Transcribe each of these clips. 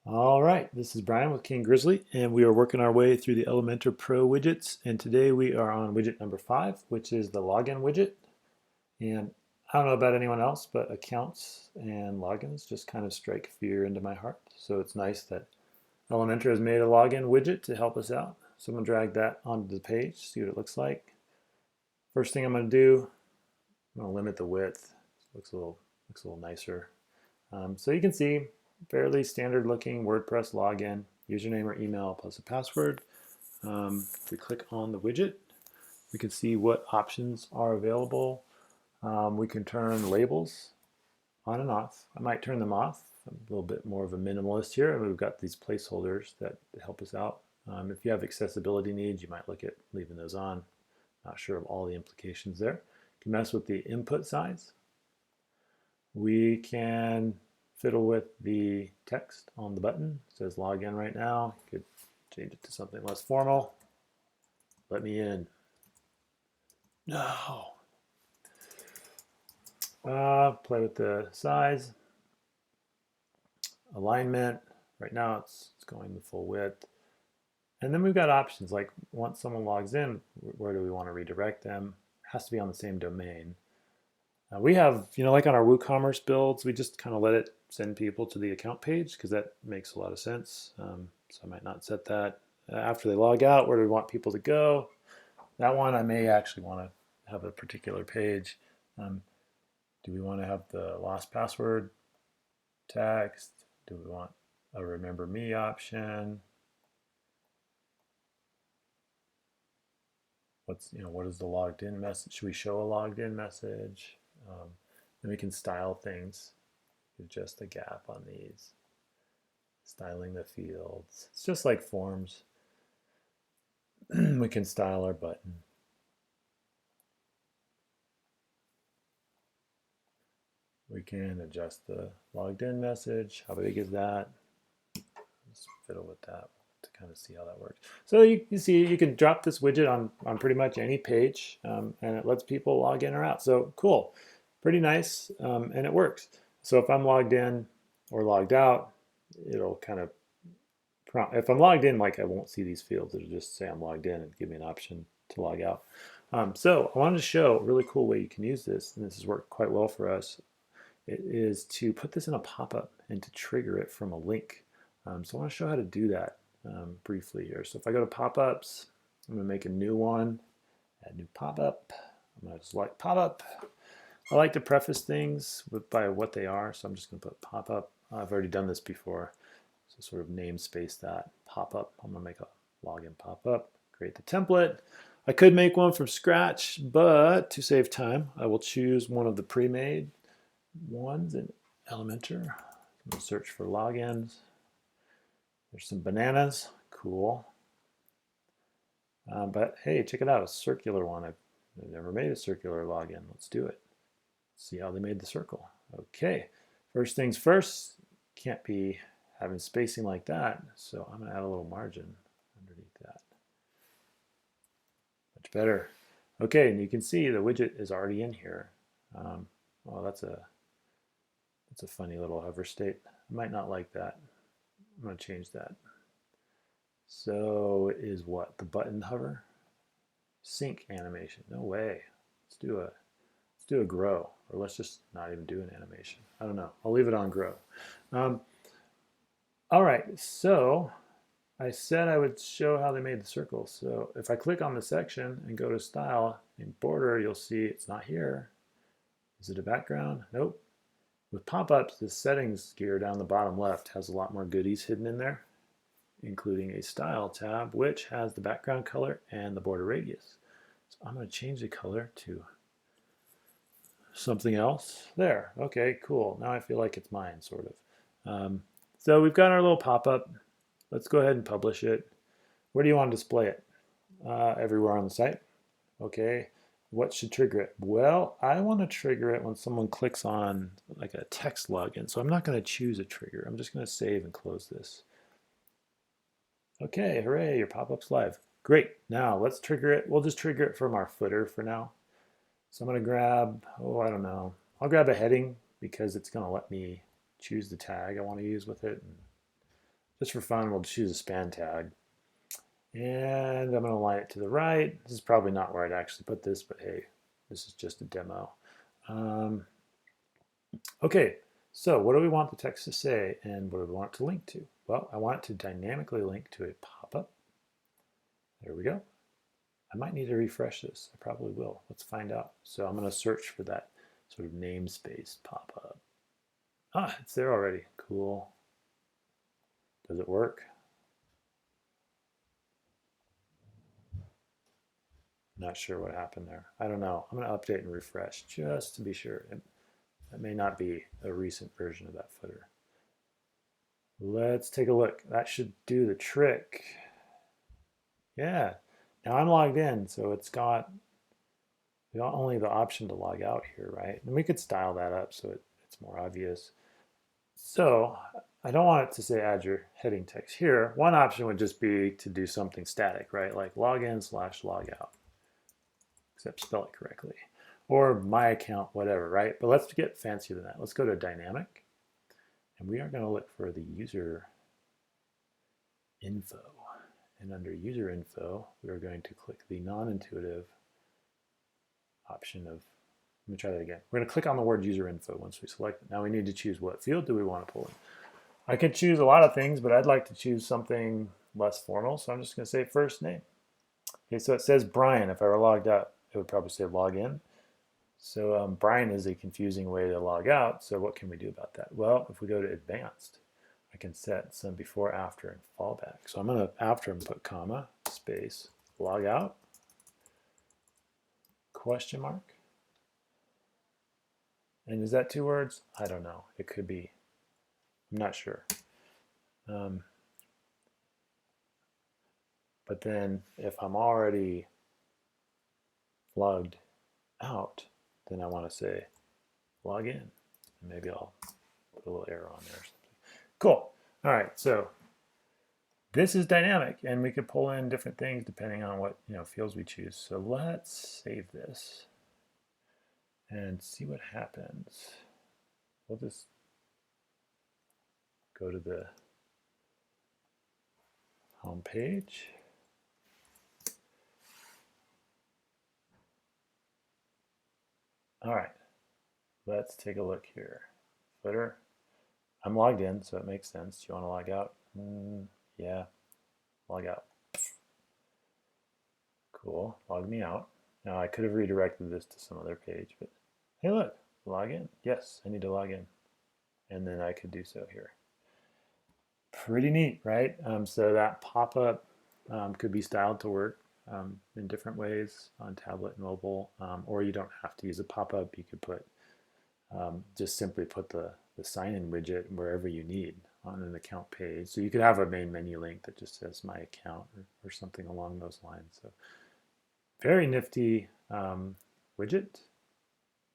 All right, this is Brian with King Grizzly, and we are working our way through the Elementor Pro widgets. And today we are on widget number 5, which is the login widget. And I don't know about anyone else, but accounts and logins just kind of strike fear into my heart. So it's nice that Elementor has made a login widget to help us out. So I'm going to drag that onto the page, see what it looks like. First thing I'm going to do, I'm going to limit the width. It looks a little nicer. So you can see fairly standard looking WordPress login, username or email plus a password. If we click on the widget, we can see what options are available. We can turn labels on and off. I might turn them off. I'm a little bit more of a minimalist here. We've got these placeholders that help us out. If you have accessibility needs, you might look at leaving those on. Not sure of all the implications there. You can mess with the input size. We can fiddle with the text on the button. It says login right now. You could change it to something less formal. Let me in. No. Play with the size. Alignment. Right now it's going the full width. And then we've got options like once someone logs in, where do we want to redirect them? It has to be on the same domain. We have, like on our Woocommerce builds, we just kind of let it send people to the account page because that makes a lot of sense. So I might not set that. After they log out, where do we want people to go? That one I may actually want to have a particular page. Do we want to have the lost password text? Do we want a remember me option? What is the logged in message? Should we show a logged in message? Then we can style things. Adjust the gap on these. Styling the fields. It's just like forms. We can style our button. We can adjust the logged in message. How big is that? Just fiddle with that to kind of see how that works. So you see you can drop this widget on pretty much any page, and it lets people log in or out. So cool, pretty nice, and it works. So if I'm logged in or logged out, it'll kind of prompt. If I'm logged in, like I won't see these fields. It'll just say I'm logged in and give me an option to log out. So I wanted to show a really cool way you can use this, and this has worked quite well for us. It is to put this in a pop-up and to trigger it from a link. So I want to show how to do that briefly here. So if I go to pop-ups, I'm going to make a new one, add new pop-up. I'm going to select pop-up. I like to preface things by what they are, so I'm just going to put pop-up. I've already done this before, so sort of namespace that pop-up. I'm going to make a login pop-up, create the template. I could make one from scratch, but to save time, I will choose one of the pre-made ones in Elementor. I'm going to search for logins. There's some bananas, cool. But hey, check it out, a circular one. I've never made a circular login. Let's do it. See how they made the circle. Okay, first things first, can't be having spacing like that, so I'm going to add a little margin underneath that. Much better. Okay, and you can see the widget is already in here. Well, that's a funny little hover state. I might not like that. I'm going to change that. So is what? The button hover? Sync animation. No way. Let's do a grow, or let's just not even do an animation. I don't know. I'll leave it on grow. All right, so I said I would show how they made the circle. So if I click on the section and go to style and border, you'll see it's not here. Is it a background? Nope. With pop-ups, the settings gear down the bottom left has a lot more goodies hidden in there, including a style tab, which has the background color and the border radius. So I'm going to change the color to something else. There. Okay, cool. Now I feel like it's mine, sort of. So we've got our little pop-up. Let's go ahead and publish it. Where do you want to display it? Everywhere on the site. Okay. What should trigger it? Well, I want to trigger it when someone clicks on like a text login. So I'm not going to choose a trigger. I'm just going to save and close this. Okay, hooray, your pop-up's live. Great, now let's trigger it. We'll just trigger it from our footer for now. So I'm going to grab, I don't know. I'll grab a heading because it's going to let me choose the tag I want to use with it. And just for fun, we'll choose a span tag. And I'm going to align it to the right. This is probably not where I'd actually put this, but hey, this is just a demo. Okay, so what do we want the text to say and what do we want it to link to? Well, I want it to dynamically link to a pop-up. There we go. I might need to refresh this. I probably will. Let's find out. So I'm going to search for that sort of namespace pop-up. Ah, it's there already. Cool. Does it work? Not sure what happened there. I don't know. I'm going to update and refresh just to be sure. That may not be a recent version of that footer. Let's take a look. That should do the trick. Yeah. Now I'm logged in, so it's got only the option to log out here, right? And we could style that up so it's more obvious. So I don't want it to say add your heading text here. One option would just be to do something static, right? Like login/logout, except spell it correctly. Or my account, whatever, right? But let's get fancier than that. Let's go to dynamic. And we are going to look for the user info. And under user info, we are going to click the non-intuitive option of, let me try that again. We're going to click on the word user info once we select it. Now we need to choose what field do we want to pull in. I could choose a lot of things, but I'd like to choose something less formal. So I'm just going to say first name. Okay, so it says Brian. If I were logged out, it would probably say login. So Brian is a confusing way to log out. So what can we do about that? Well, if we go to advanced, I can set some before, after, and fallback. So I'm going to, after, and put comma, space, log out, question mark. And is that 2 words? I don't know. It could be. I'm not sure. But then if I'm already logged out, then I want to say log in. And maybe I'll put a little arrow on there or something. Cool. All right. So this is dynamic, and we could pull in different things depending on what fields we choose. So let's save this and see what happens. We'll just go to the home page. All right, let's take a look here. Footer. I'm logged in, so it makes sense. Do you want to log out? Yeah, log out. Cool, log me out. Now I could have redirected this to some other page, but hey look, log in. Yes, I need to log in. And then I could do so here. Pretty neat, right? So that pop-up could be styled to work in different ways on tablet and mobile, or you don't have to use a pop-up. You could put just simply put the sign-in widget wherever you need on an account page. So you could have a main menu link that just says my account or something along those lines. So very nifty widget.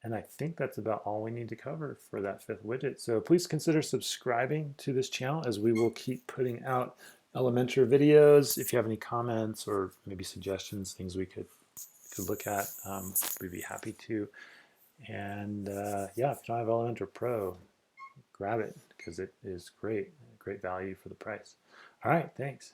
And I think that's about all we need to cover for that 5th widget. So please consider subscribing to this channel as we will keep putting out Elementor videos. If you have any comments or maybe suggestions, things we could look at, we'd be happy to. And yeah, if you don't have Elementor Pro, grab it because it is great value for the price. All right, thanks.